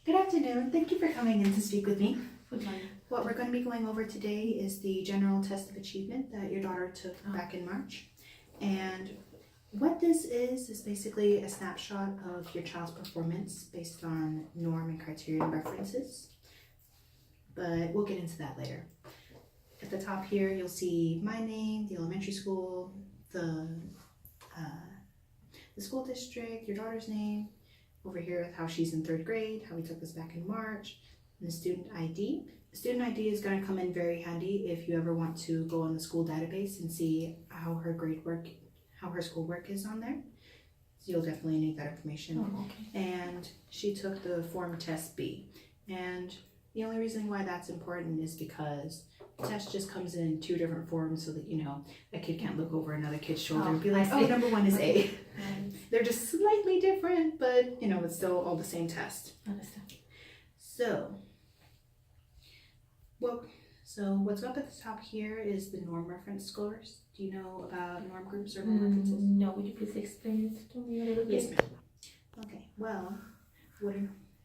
Good afternoon. Thank you for coming in to speak with me. Good morning. What we're going to be going over today is the general test of achievement that your daughter took back in March. And what this is basically a snapshot of your child's performance based on norm and criterion references. But we'll get into that later. At the top here, you'll see my name, the elementary school, the school district, your daughter's name. Over here, how she's in 3rd grade, how we took this back in March, and the student ID. The student ID is going to come in very handy if you ever want to go on the school database and see how her schoolwork is on there. So you'll definitely need that information. Oh, okay. And she took the form test B. And the only reason why that's important is because the test just comes in 2 different forms so that, a kid can't look over another kid's shoulder and be like, oh, number 1 is A. They're just slightly different, but, it's still all the same test. Understand. So what's up at the top here is the norm reference scores. Do you know about norm groups or norm references? No, would you please explain it to me a little bit? Yes, ma'am. Okay, well,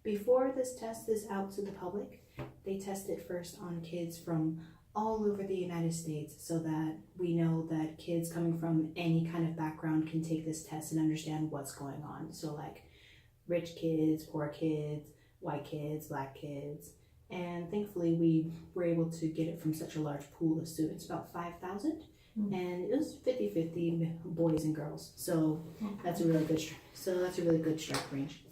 before this test is out to the public, they test it first on kids from all over the United States so that we know that kids coming from any kind of background can take this test and understand what's going on. So like rich kids, poor kids, white kids, black kids. And thankfully we were able to get it from such a large pool of students, about 5,000. And it was 50-50 boys and girls. So that's a really good strike range.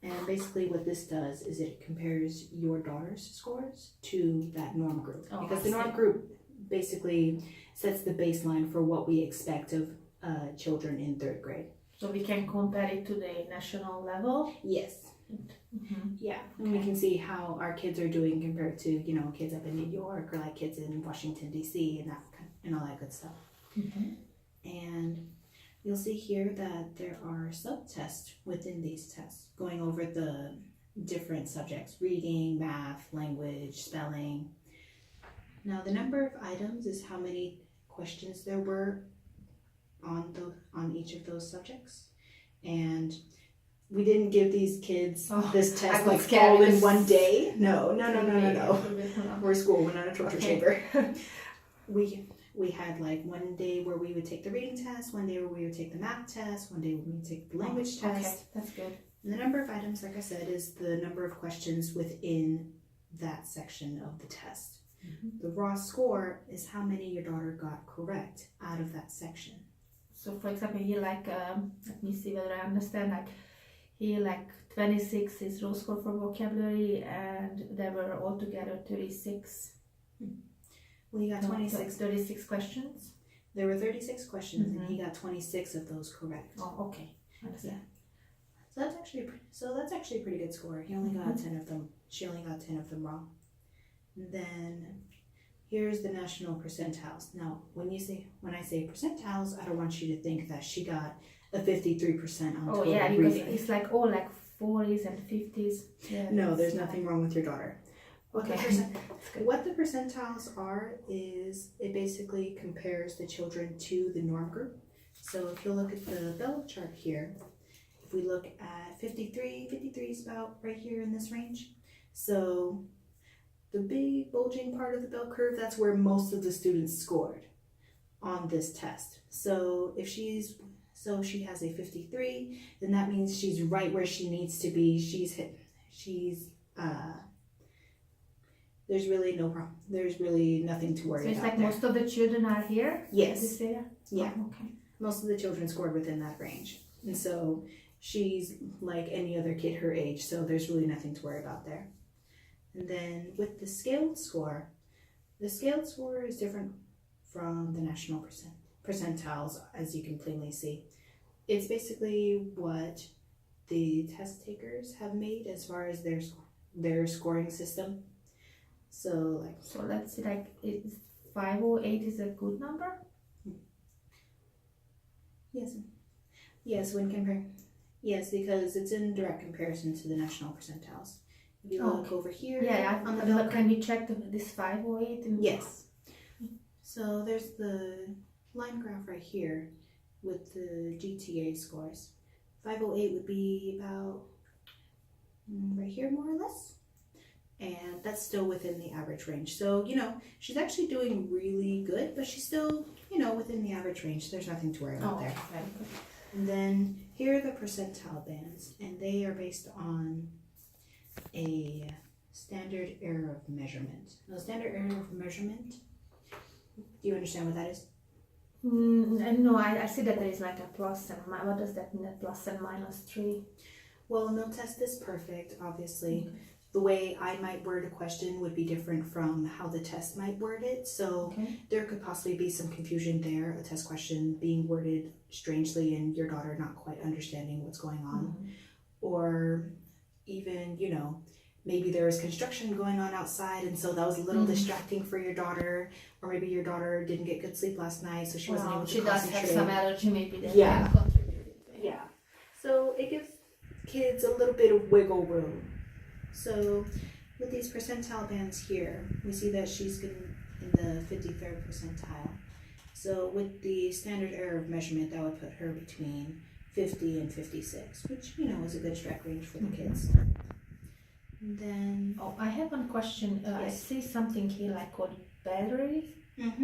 And basically what this does is it compares your daughter's scores to that norm group. Because the norm group basically sets the baseline for what we expect of children in 3rd grade. So we can compare it to the national level? Yes. Yeah. And we can see how our kids are doing compared to, kids up in New York or like kids in Washington, D.C. and all that good stuff. And you'll see here that there are subtests within these tests going over the different subjects: reading, math, language, spelling. Now the number of items is how many questions there were on each of those subjects. And we didn't give these kids this test like all in one day. No. We're a school, we're not a torture chamber. We had like one day where we would take the reading test, one day where we would take the math test, one day where we would take the language test. Okay, that's good. And the number of items, like I said, is the number of questions within that section of the test. The raw score is how many your daughter got correct out of that section. So for example, here let me see whether I understand, here 26 is raw score for vocabulary, and there were altogether 36. Well, he got 36 questions. There were 36 questions, and he got 26 of those correct. Oh, okay. I understand. Yeah. So that's actually a pretty good score. He only got 10 of them. She only got 10 of them wrong. And then here's the national percentiles. Now, when I say percentiles, I don't want you to think that she got a 53% on total because reading. it's like all 40s and 50s. Yeah, no, there's nothing wrong with your daughter. Okay. What the percentiles are is it basically compares the children to the norm group. So if you look at the bell chart here, if we look at 53 is about right here in this range. So the big bulging part of the bell curve, that's where most of the students scored on this test. So if she has a 53, then that means she's right where she needs to be. There's really no problem. There's really nothing to worry about. So it's most of the children are here? Yes. This area? Yeah. Oh, okay. Most of the children scored within that range. And so she's like any other kid her age, so there's really nothing to worry about there. And then with the scaled score is different from the national percentiles, as you can plainly see. It's basically what the test takers have made as far as their scoring system. So let's see, 508 is a good number? Yes, when comparing. Yes, because it's in direct comparison to the national percentiles. If you look over here, can we check this 508? Yes. So there's the line graph right here with the GTA scores. 508 would be about right here more or less. And that's still within the average range. So, she's actually doing really good, but she's still, within the average range. There's nothing to worry about there. Very good. And then here are the percentile bands, and they are based on a standard error of measurement. Now, standard error of measurement, do you understand what that is? No, I see that there is like a plus and minus. What does that mean, a plus and minus 3? Well, no test is perfect, obviously. Okay. The way I might word a question would be different from how the test might word it. So there could possibly be some confusion there, a test question being worded strangely and your daughter not quite understanding what's going on. Or even, maybe there was construction going on outside and so that was a little distracting for your daughter. Or maybe your daughter didn't get good sleep last night, so she wasn't able to concentrate. She does have some allergy maybe that contributed. Yeah. So it gives kids a little bit of wiggle room. So with these percentile bands here, we see that she's in the 53rd percentile. So with the standard error of measurement, that would put her between 50 and 56, which, is a good strike range for the kids. And then... Oh, I have one question. Yes. I see something here like called battery,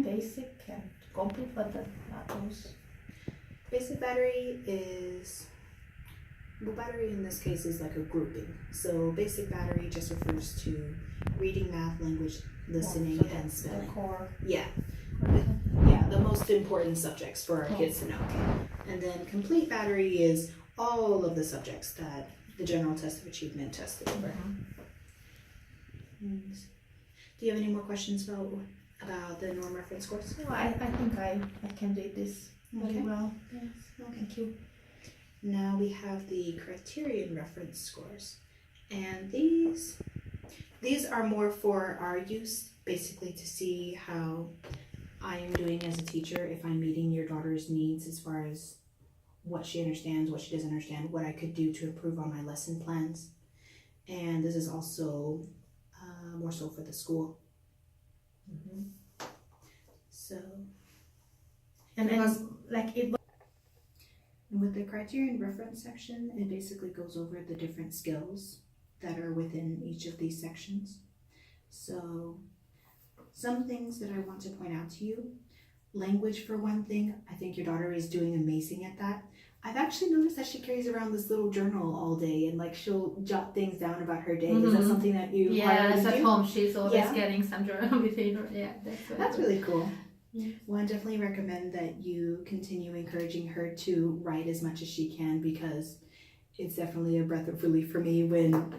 basic and complete, but are those? Basic battery is... Well, battery in this case is like a grouping. So basic battery just refers to reading, math, language, listening, and spelling. The core. Yeah. The most important subjects for our kids to know. And then complete battery is all of the subjects that the general test of achievement tested over. And do you have any more questions about the norm reference course? No, I think I can read this very well. Yes. Thank you. Now we have the criterion reference scores, and these are more for our use, basically to see how I am doing as a teacher, if I'm meeting your daughter's needs as far as what she understands, what she doesn't understand, what I could do to improve on my lesson plans. And this is also more so for the school. So, and like it. And with the criterion reference section, it basically goes over the different skills that are within each of these sections. So some things that I want to point out to you, language for one thing, I think your daughter is doing amazing at that. I've actually noticed that she carries around this little journal all day and like she'll jot things down about her day. Is that something that you Yes, at home she's always getting some journal with her. Yeah, that's really cool. Well, I definitely recommend that you continue encouraging her to write as much as she can, because it's definitely a breath of relief for me when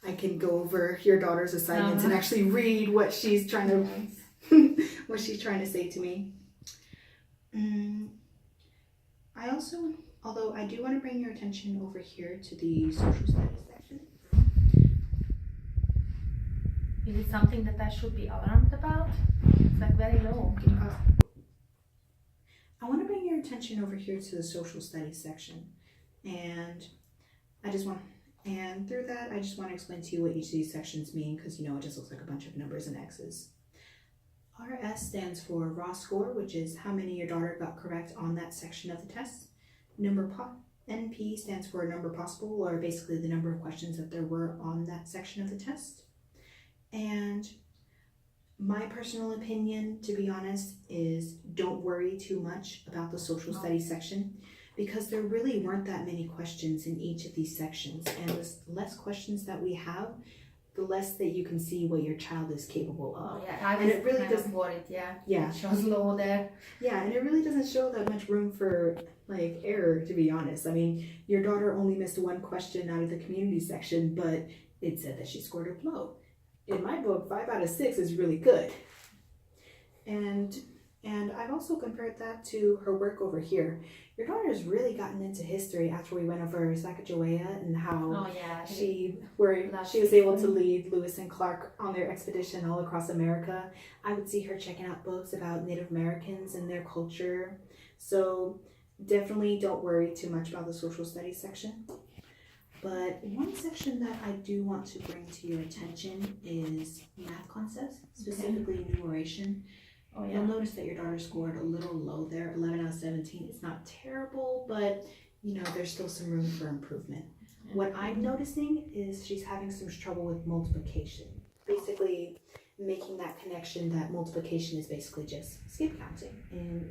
I can go over your daughter's assignments and actually read what she's trying to what she's trying to say to me. I also, although I do want to bring your attention over here to the social studies section. Is it something that I should be alarmed about? It's like very low. I want to bring your attention over here to the social studies section, and through that I just want to explain to you what each of these sections mean, because it just looks like a bunch of numbers and X's. RS stands for raw score, which is how many your daughter got correct on that section of the test. NP stands for number possible, or basically the number of questions that there were on that section of the test. And my personal opinion, to be honest, is don't worry too much about the social studies section, because there really weren't that many questions in each of these sections. And the less questions that we have, the less that you can see what your child is capable of. Oh, yeah, I was it really kind of worried, yeah. It shows low there. Yeah, and it really doesn't show that much room for error, to be honest. I mean, your daughter only missed one question out of the community section, but it said that she scored it low. In my book, 5 out of 6 is really good. And I've also compared that to her work over here. Your daughter's really gotten into history after we went over Sacagawea and how she was able to lead Lewis and Clark on their expedition all across America. I would see her checking out books about Native Americans and their culture. So definitely don't worry too much about the social studies section. But one section that I do want to bring to your attention is math concepts, specifically numeration. Oh, yeah. You'll notice that your daughter scored a little low there, 11 out of 17. It's not terrible, but there's still some room for improvement. What I'm noticing is she's having some trouble with multiplication. Basically, making that connection that multiplication is basically just skip counting in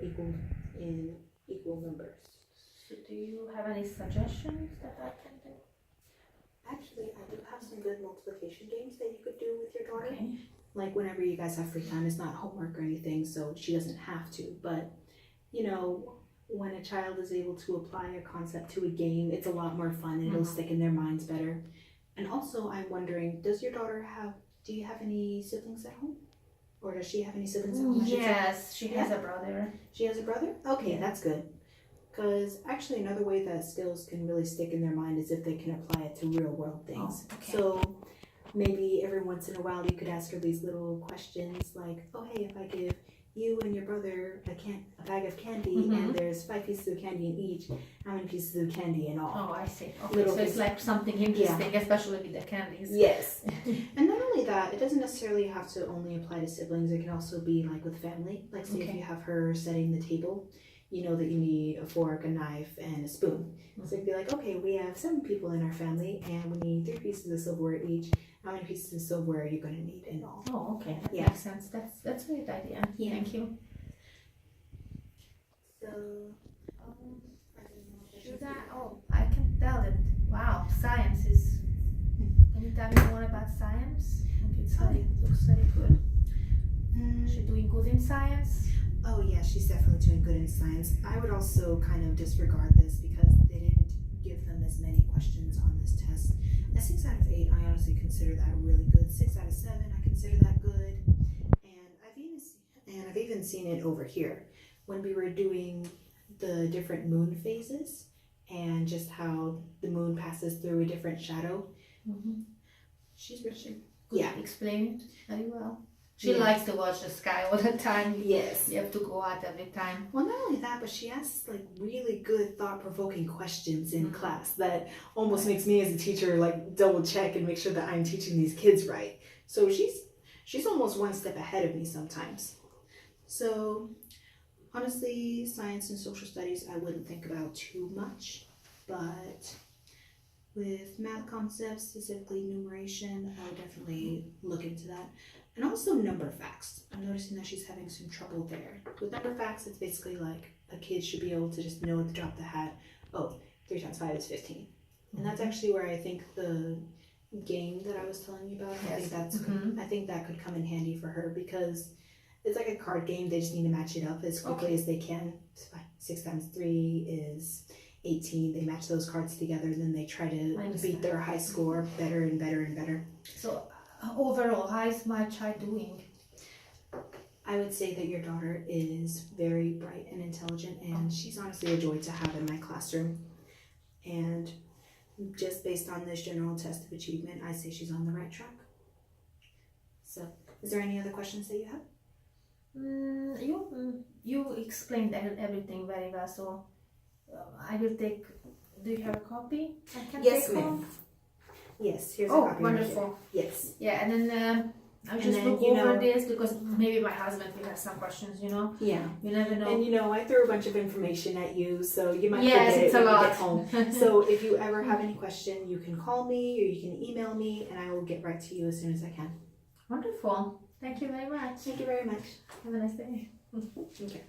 equal numbers. So do you have any suggestions that I can do? Actually, I do have some good multiplication games that you could do with your daughter. Okay. Like whenever you guys have free time, it's not homework or anything, so she doesn't have to. But, you know, when a child is able to apply a concept to a game, it's a lot more fun and it'll stick in their minds better. And also, I'm wondering, do you have any siblings at home? Or does she have any siblings at home? Yes, she has a brother. She has a brother? Okay, that's good. Because actually another way that skills can really stick in their mind is if they can apply it to real world things. Oh, okay. So maybe every once in a while you could ask her these little questions like, oh hey, if I give you and your brother a bag of candy and there's 5 pieces of candy in each, how many pieces of candy in all? Oh, I see. Okay, Little so it's pieces. like something interesting, especially with the candies. Yes. And not only that, it doesn't necessarily have to only apply to siblings. It can also be like with family. Like say if you have her setting the table, you know that you need a fork, a knife, and a spoon. So you'd be like, okay, we have 7 people in our family and we need 3 pieces of silverware each. How many pieces of silverware are you going to need in all? Oh, okay. That Yeah. makes sense. That's a great idea. Yeah. Thank you. So, Should I? Oh, I can tell that. Wow, science is. Can you tell me more about science? It looks very good. Is she doing good in science? Oh yeah, she's definitely doing good in science. I would also kind of disregard this because they didn't give them as many questions on this test. A 6 out of 8, I honestly consider that really good. 6 out of 7, I consider that good. And I've even seen it over here when we were doing the different moon phases and just how the moon passes through a different shadow. She's really Explain it very well. She likes to watch the sky all the time. Yes. You have to go out every time. Well, not only that, but she asks like really good thought-provoking questions in class that almost makes me as a teacher like double check and make sure that I'm teaching these kids right. So she's almost one step ahead of me sometimes. So honestly, science and social studies I wouldn't think about too much, but with math concepts, specifically numeration, I would definitely look into that. And also number facts. I'm noticing that she's having some trouble there. With number facts, it's basically like a kid should be able to just know at the drop of the hat, oh, 3 times 5 is 15. And that's actually where I think the game that I was telling you about, I think that could come in handy for her because it's like a card game. They just need to match it up as quickly as they can. 6 times 3 is 18. They match those cards together, and then they try to beat their high score better and better and better. So overall, how is my child doing? I would say that your daughter is very bright and intelligent, and she's honestly a joy to have in my classroom. And just based on this general test of achievement, I say she's on the right track. So, is there any other questions that you have? You explained everything very well, so I will take. Do you have a copy? I can Yes, take ma'am. home? Yes, here's a copy. Oh, wonderful. Yes. Yeah, and then I'll just then, look over this because maybe my husband will have some questions, you know? Yeah. You never know. And I threw a bunch of information at you, so you might Yes, forget it's it a when you lot. get home. So if you ever have any question, you can call me or you can email me, and I will get right to you as soon as I can. Wonderful. Thank you very much. Thank you very much. Have a nice day. Okay.